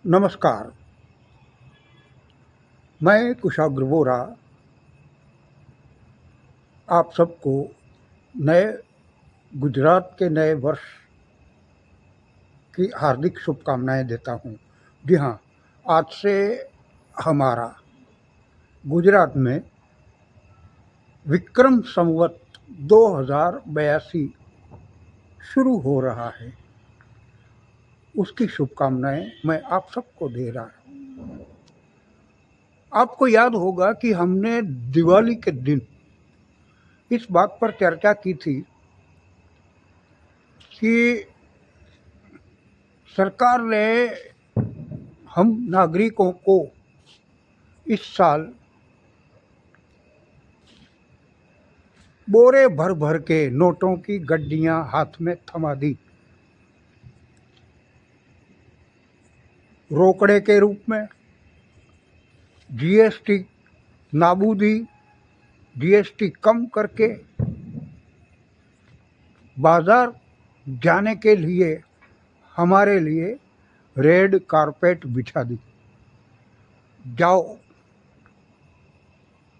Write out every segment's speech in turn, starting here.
नमस्कार। मैं कुशाग्र वोरा आप सबको नए गुजरात के नए वर्ष की हार्दिक शुभकामनाएं देता हूं। जी हाँ, आज से हमारा गुजरात में विक्रम संवत 2082 शुरू हो रहा है। उसकी शुभकामनाएं मैं आप सबको दे रहा हूं। आपको याद होगा कि हमने दिवाली के दिन इस बात पर चर्चा की थी कि सरकार ने हम नागरिकों को इस साल बोरे भर भर के नोटों की गड्डियां हाथ में थमा दी, रोकड़े के रूप में। जीएसटी नाबूदी, जीएसटी कम करके बाजार जाने के लिए हमारे लिए रेड कारपेट बिछा दी। जाओ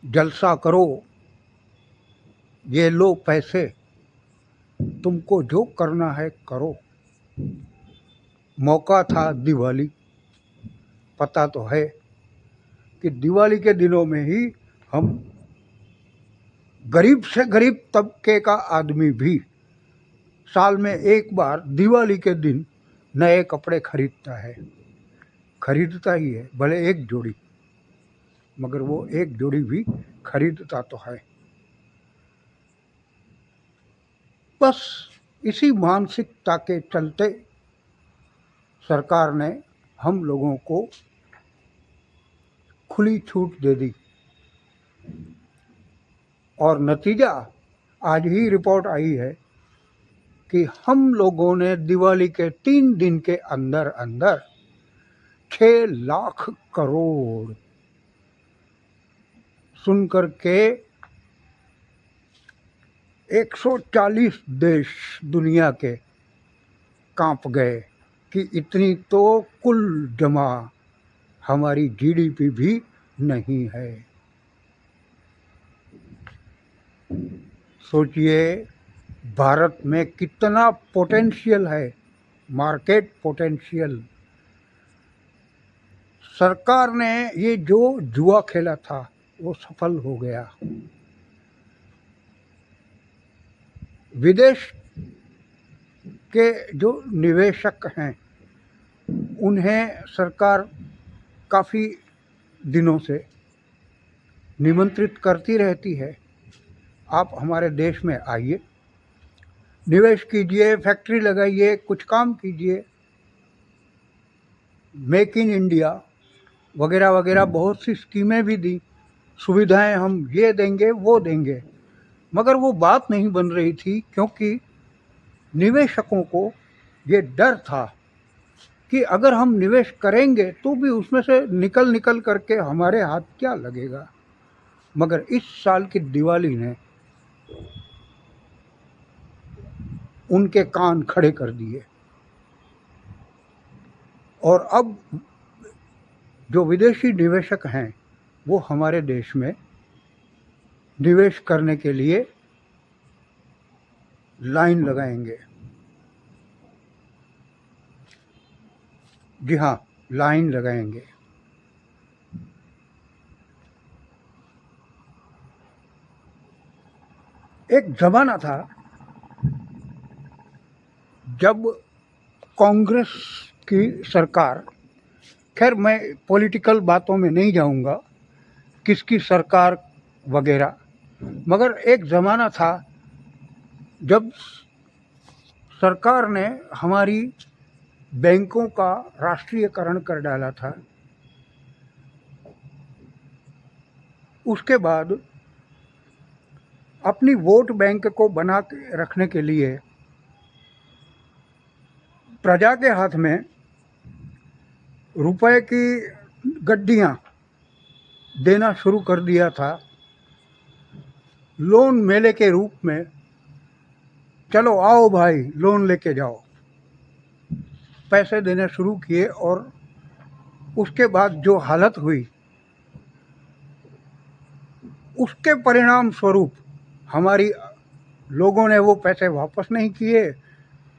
जलसा करो, ये लो पैसे, तुमको जो करना है करो। मौका था दिवाली। पता तो है कि दिवाली के दिनों में ही हम गरीब से गरीब तबके का आदमी भी साल में एक बार दिवाली के दिन नए कपड़े खरीदता है। खरीदता ही है, भले एक जोड़ी, मगर वो एक जोड़ी भी खरीदता तो है। बस इसी मानसिकता के चलते सरकार ने हम लोगों को खुली छूट दे दी और नतीजा आज ही रिपोर्ट आई है कि हम लोगों ने दिवाली के 3 दिन के अंदर अंदर 6 लाख करोड़, सुनकर के 140 देश दुनिया के कांप गए कि इतनी तो कुल जमा हमारी जीडीपी भी नहीं है। सोचिए भारत में कितना पोटेंशियल है, मार्केट पोटेंशियल। सरकार ने ये जो जुआ खेला था वो सफल हो गया। विदेश के जो निवेशक हैं उन्हें सरकार काफ़ी दिनों से निमंत्रित करती रहती है, आप हमारे देश में आइए, निवेश कीजिए, फैक्ट्री लगाइए, कुछ काम कीजिए। मेक इन इंडिया वगैरह वगैरह बहुत सी स्कीमें भी दी, सुविधाएं हम ये देंगे वो देंगे, मगर वो बात नहीं बन रही थी क्योंकि निवेशकों को ये डर था कि अगर हम निवेश करेंगे तो भी उसमें से निकल करके हमारे हाथ क्या लगेगा। मगर इस साल की दिवाली ने उनके कान खड़े कर दिए और अब जो विदेशी निवेशक हैं वो हमारे देश में निवेश करने के लिए लाइन लगाएंगे। जी हाँ, लाइन लगाएंगे। एक जमाना था जब कांग्रेस की सरकार, खैर मैं पॉलिटिकल बातों में नहीं जाऊंगा किसकी सरकार वगैरह, मगर एक ज़माना था जब सरकार ने हमारी बैंकों का राष्ट्रीयकरण कर डाला था। उसके बाद अपनी वोट बैंक को बना के रखने के लिए प्रजा के हाथ में रुपए की गड्डियां देना शुरू कर दिया था। लोन मेले के रूप में, चलो आओ भाई लोन लेके जाओ, पैसे देने शुरू किए और उसके बाद जो हालत हुई, उसके परिणाम स्वरूप हमारी लोगों ने वो पैसे वापस नहीं किए,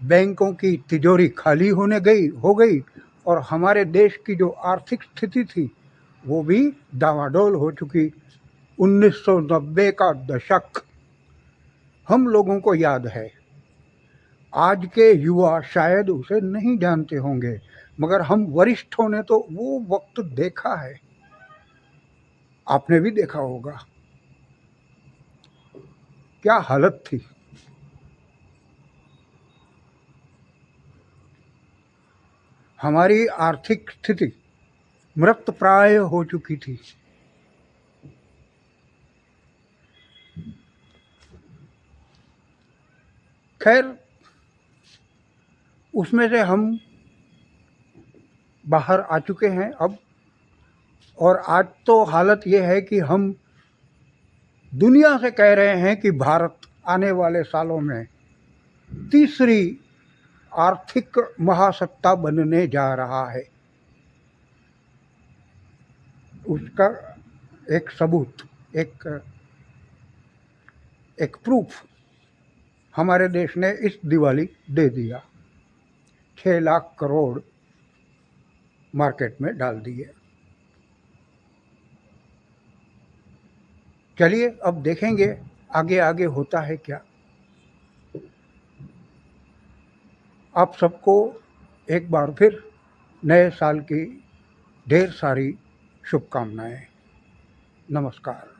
बैंकों की तिजोरी खाली हो गई और हमारे देश की जो आर्थिक स्थिति थी वो भी डामाडोल हो चुकी। 1990 का दशक हम लोगों को याद है। आज के युवा शायद उसे नहीं जानते होंगे, मगर हम वरिष्ठों ने तो वो वक्त देखा है। आपने भी देखा होगा क्या हालत थी। हमारी आर्थिक स्थिति मृतप्राय हो चुकी थी। खैर, उसमें से हम बाहर आ चुके हैं अब, और आज तो हालत ये है कि हम दुनिया से कह रहे हैं कि भारत आने वाले सालों में तीसरी आर्थिक महासत्ता बनने जा रहा है। उसका एक सबूत, एक प्रूफ हमारे देश ने इस दिवाली दे दिया। 6 लाख करोड़ मार्केट में डाल दिए। चलिए अब देखेंगे आगे आगे होता है क्या। आप सबको एक बार फिर नए साल की ढेर सारी शुभकामनाएं। नमस्कार।